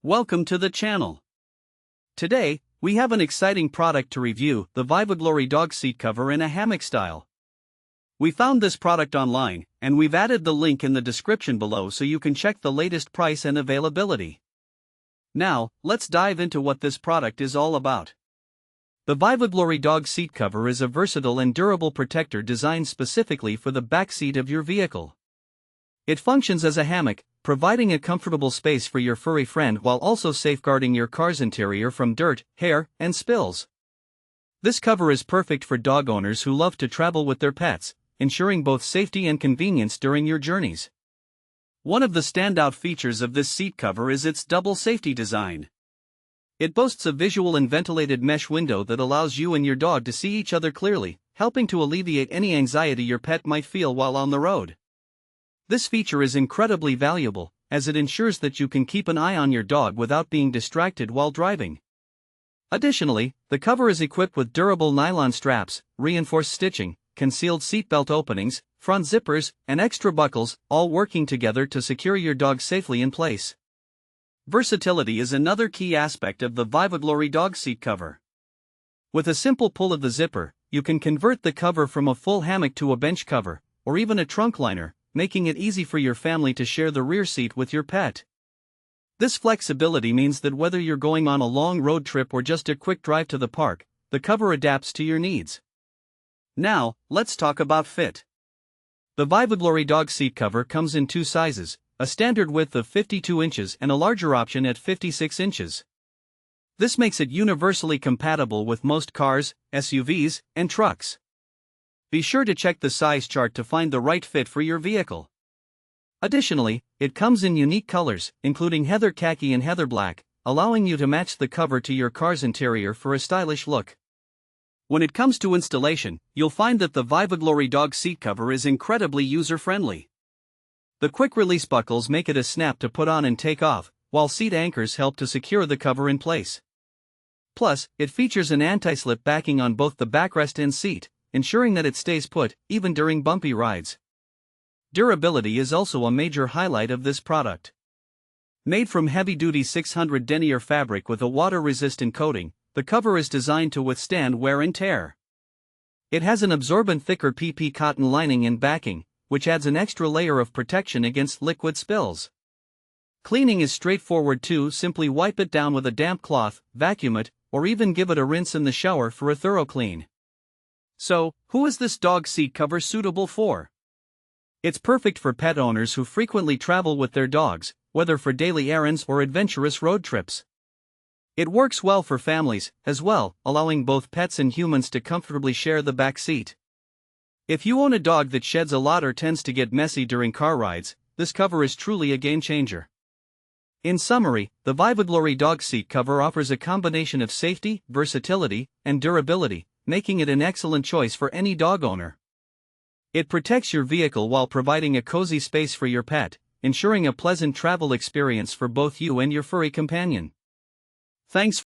Welcome to the channel. Today, we have an exciting product to review, the VIVAGLORY Dog Seat cover in a hammock style. We found this product online, and we've added the link in the description below so you can check the latest price and availability. Now, let's dive into what this product is all about. The VIVAGLORY Dog Seat cover is a versatile and durable protector designed specifically for the back seat of your vehicle. It functions as a hammock, providing a comfortable space for your furry friend while also safeguarding your car's interior from dirt, hair, and spills. This cover is perfect for dog owners who love to travel with their pets, ensuring both safety and convenience during your journeys. One of the standout features of this seat cover is its double safety design. It boasts a visual and ventilated mesh window that allows you and your dog to see each other clearly, helping to alleviate any anxiety your pet might feel while on the road. This feature is incredibly valuable, as it ensures that you can keep an eye on your dog without being distracted while driving. Additionally, the cover is equipped with durable nylon straps, reinforced stitching, concealed seatbelt openings, front zippers, and extra buckles, all working together to secure your dog safely in place. Versatility is another key aspect of the VIVAGLORY Dog Seat cover. With a simple pull of the zipper, you can convert the cover from a full hammock to a bench cover, or even a trunk liner, making it easy for your family to share the rear seat with your pet. This flexibility means that whether you're going on a long road trip or just a quick drive to the park, the cover adapts to your needs. Now, let's talk about fit. The VIVAGLORY Dog Seat cover comes in two sizes, a standard width of 52 inches and a larger option at 56 inches. This makes it universally compatible with most cars, SUVs, and trucks. Be sure to check the size chart to find the right fit for your vehicle. Additionally, it comes in unique colors, including heather khaki and heather black, allowing you to match the cover to your car's interior for a stylish look. When it comes to installation, you'll find that the VIVAGLORY Dog Seat cover is incredibly user-friendly. The quick-release buckles make it a snap to put on and take off, while seat anchors help to secure the cover in place. Plus, it features an anti-slip backing on both the backrest and seat, ensuring that it stays put, even during bumpy rides. Durability is also a major highlight of this product. Made from heavy-duty 600 denier fabric with a water-resistant coating, the cover is designed to withstand wear and tear. It has an absorbent thicker PP cotton lining and backing, which adds an extra layer of protection against liquid spills. Cleaning is straightforward too, simply wipe it down with a damp cloth, vacuum it, or even give it a rinse in the shower for a thorough clean. So, who is this dog seat cover suitable for? It's perfect for pet owners who frequently travel with their dogs, whether for daily errands or adventurous road trips. It works well for families, as well, allowing both pets and humans to comfortably share the back seat. If you own a dog that sheds a lot or tends to get messy during car rides, this cover is truly a game changer. In summary, the VIVAGLORY Dog Seat cover offers a combination of safety, versatility, and durability, making it an excellent choice for any dog owner. It protects your vehicle while providing a cozy space for your pet, ensuring a pleasant travel experience for both you and your furry companion. Thanks